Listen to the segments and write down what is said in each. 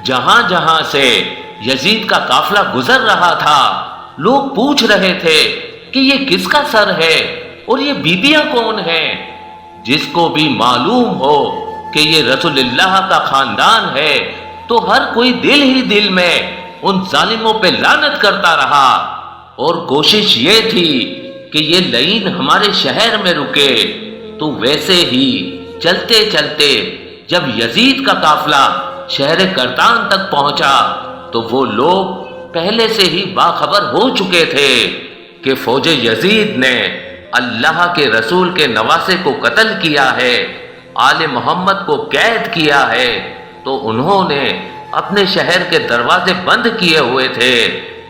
جہاں جہاں سے یزید کا قافلہ گزر رہا تھا لوگ پوچھ رہے تھے کہ یہ کس کا سر ہے اور یہ بیبیاں کون ہیں۔ جس کو بھی معلوم ہو کہ یہ رسول اللہ کا خاندان ہے تو ہر کوئی دل ہی دل میں ان ظالموں پہ لعنت کرتا رہا، اور کوشش یہ تھی کہ یہ لعین ہمارے شہر میں رکے۔ تو ویسے ہی چلتے چلتے جب یزید کا قافلہ شہر کرتان تک پہنچا تو وہ لوگ پہلے سے ہی باخبر ہو چکے تھے کہ فوج یزید نے اللہ کے رسول کے نواسے کو قتل کیا ہے، آل محمد کو قید کیا ہے۔ تو انہوں نے اپنے شہر کے دروازے بند کیے ہوئے تھے۔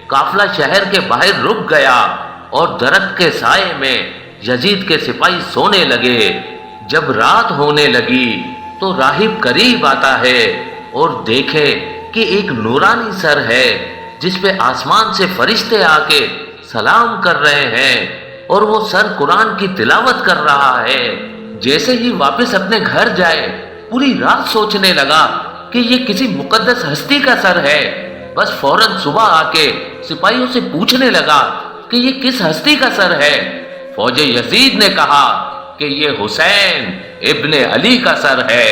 قافلہ شہر کے باہر رک گیا اور درخت کے سائے میں یزید کے سپاہی سونے لگے۔ جب رات ہونے لگی تو راہب قریب آتا ہے اور دیکھے کہ ایک نورانی سر ہے جس پہ آسمان سے فرشتے آ کے سلام کر رہے ہیں، اور وہ سر قرآن کی تلاوت کر رہا ہے۔ جیسے ہی واپس اپنے گھر جائے پوری رات سوچنے لگا کہ یہ کسی مقدس ہستی کا سر ہے۔ بس فوراً صبح آ کے سپاہیوں سے پوچھنے لگا کہ یہ کس ہستی کا سر ہے۔ فوج یزید نے کہا کہ یہ حسین ابن علی کا سر ہے۔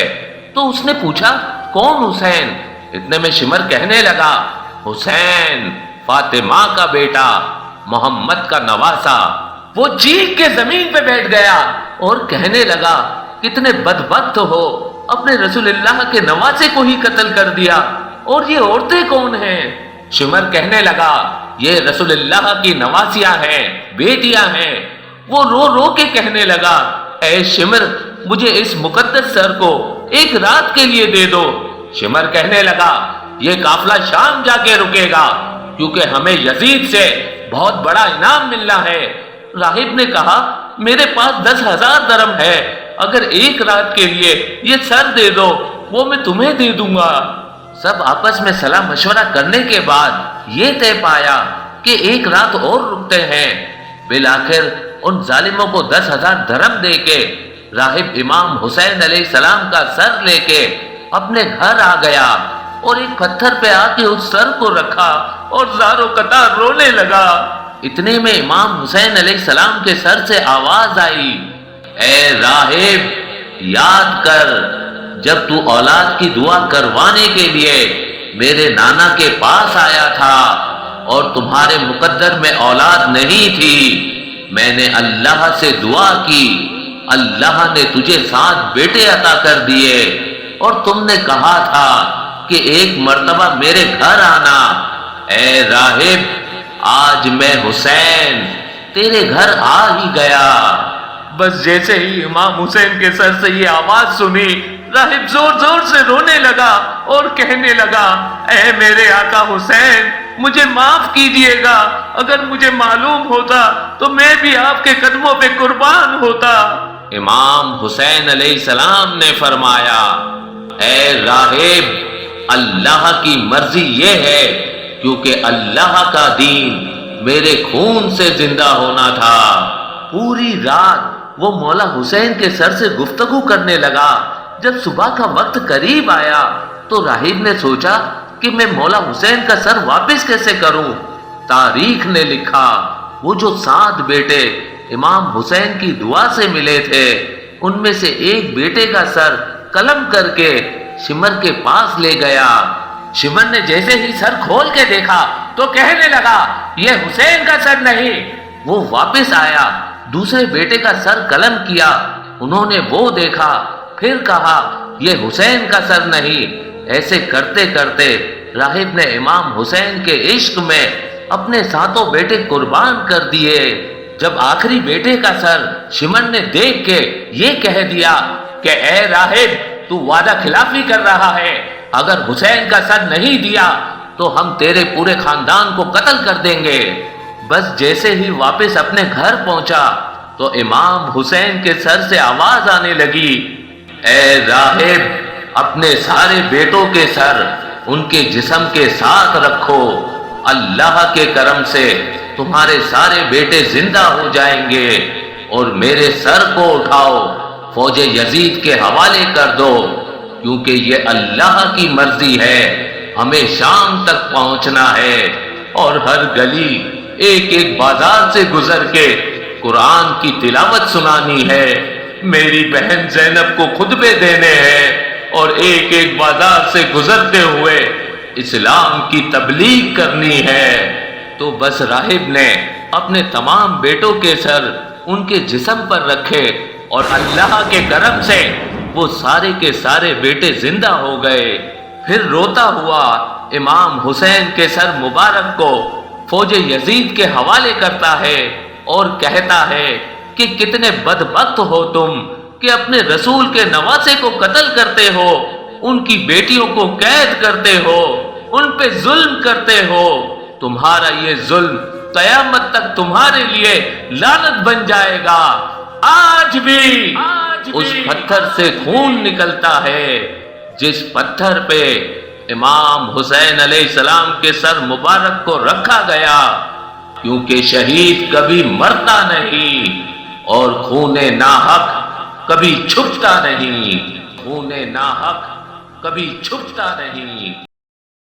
تو اس نے پوچھا کون حسین؟ اتنے میں شمر کہنے لگا حسین فاطمہ کا بیٹا، محمد کا نواسا۔ وہ چیخ کے زمین پہ بیٹھ گیا اور کہنے لگا کتنے بدبخت ہو، اپنے رسول اللہ کے نواسے کو ہی قتل کر دیا، اور یہ عورتیں کون ہیں؟ شمر کہنے لگا یہ رسول اللہ کی نواسیاں ہیں، بیٹیاں ہیں۔ وہ رو رو کے کہنے لگا اے شمر، مجھے اس مقدس سر کو ایک رات کے لیے دے دو۔ شمر کہنے لگا یہ قافلہ شام جا کے رکے گا کیونکہ ہمیں یزید سے بہت بڑا انعام ملنا ہے۔ راہب نے کہا میرے پاس 10,000 درم ہے، اگر ایک رات کے لیے یہ سر دے دو وہ میں تمہیں دے دوں گا۔ سب آپس میں صلاح مشورہ کرنے کے بعد یہ طے پایا کہ ایک رات اور رکتے ہیں۔ بالآخر ان ظالموں کو 10,000 درم دے کے راہب امام حسین علیہ السلام کا سر لے کے اپنے گھر آ گیا اور ایک پتھر پہ آ کے اس سر کو رکھا اور زاروں قطار رونے لگا۔ اتنے میں امام حسین علیہ السلام کے سر سے آواز آئی اے راہب یاد کر جب تو اولاد کی دعا کروانے کے لیے میرے نانا کے پاس آیا تھا اور تمہارے مقدر میں اولاد نہیں تھی، میں نے اللہ سے دعا کی، اللہ نے تجھے 7 بیٹے عطا کر دیے، اور تم نے کہا تھا کہ ایک مرتبہ میرے گھر آنا۔ اے راہب آج میں حسین تیرے گھر آ ہی گیا۔ بس جیسے ہی امام حسین کے سر سے یہ آواز سنی راہب زور زور سے رونے لگا اور کہنے لگا اے میرے آقا حسین مجھے معاف کیجئے گا، اگر مجھے معلوم ہوتا تو میں بھی آپ کے قدموں پہ قربان ہوتا۔ امام حسین علیہ السلام نے فرمایا اے راہب اللہ کی مرضی یہ ہے کیونکہ اللہ کا دین میرے خون سے زندہ ہونا تھا۔ پوری رات وہ مولا حسین کے سر سے گفتگو کرنے لگا۔ جب صبح کا وقت قریب آیا تو راہب نے سوچا کہ میں مولا حسین کا سر واپس کیسے کروں۔ تاریخ نے لکھا وہ جو 7 بیٹے امام حسین کی دعا سے ملے تھے ان میں سے ایک بیٹے کا سر قلم کر کے شمر کے پاس لے گیا۔ شمر نے جیسے ہی سر کھول کے دیکھا تو کہنے لگا یہ حسین کا سر نہیں۔ وہ واپس آیا، دوسرے بیٹے کا سر قلم کیا، انہوں نے وہ دیکھا، پھر کہا یہ حسین کا سر نہیں۔ ایسے کرتے کرتے راہب نے امام حسین کے عشق میں اپنے 7 بیٹے قربان کر دیے۔ جب آخری بیٹے کا سر شمر نے دیکھ کے یہ کہہ دیا کہ اے راہب تو وعدہ خلافی کر رہا ہے، اگر حسین کا سر نہیں دیا تو ہم تیرے پورے خاندان کو قتل کر دیں گے۔ بس جیسے ہی واپس اپنے گھر پہنچا تو امام حسین کے سر سے آواز آنے لگی اے راہب اپنے سارے بیٹوں کے سر ان کے جسم کے ساتھ رکھو، اللہ کے کرم سے تمہارے سارے بیٹے زندہ ہو جائیں گے، اور میرے سر کو اٹھاؤ فوج یزید کے حوالے کر دو، کیونکہ یہ اللہ کی مرضی ہے ہمیں شام تک پہنچنا ہے اور ہر گلی ایک ایک بازار سے گزر کے قرآن کی تلاوت سنانی ہے، میری بہن زینب کو خطبے دینے ہیں اور ایک ایک بازار سے گزرتے ہوئے اسلام کی تبلیغ کرنی ہے۔ تو بس راہب نے اپنے تمام بیٹوں کے سر ان کے جسم پر رکھے اور اللہ کے کرم سے وہ سارے کے سارے بیٹے زندہ ہو گئے۔ پھر روتا ہوا امام حسین کے سر مبارک کو فوج یزید کے حوالے کرتا ہے اور کہتا ہے کہ کتنے بدبخت ہو تم کہ اپنے رسول کے نواسے کو قتل کرتے ہو، ان کی بیٹیوں کو قید کرتے ہو، ان پہ ظلم کرتے ہو، تمہارا یہ ظلم قیامت تک تمہارے لیے لعنت بن جائے گا۔ آج بھی اس پتھر سے خون نکلتا ہے جس پتھر پہ امام حسین علیہ السلام کے سر مبارک کو رکھا گیا، کیونکہ شہید کبھی مرتا نہیں اور خون ناحق کبھی چھپتا نہیں، خون ناحق کبھی چھپتا نہیں۔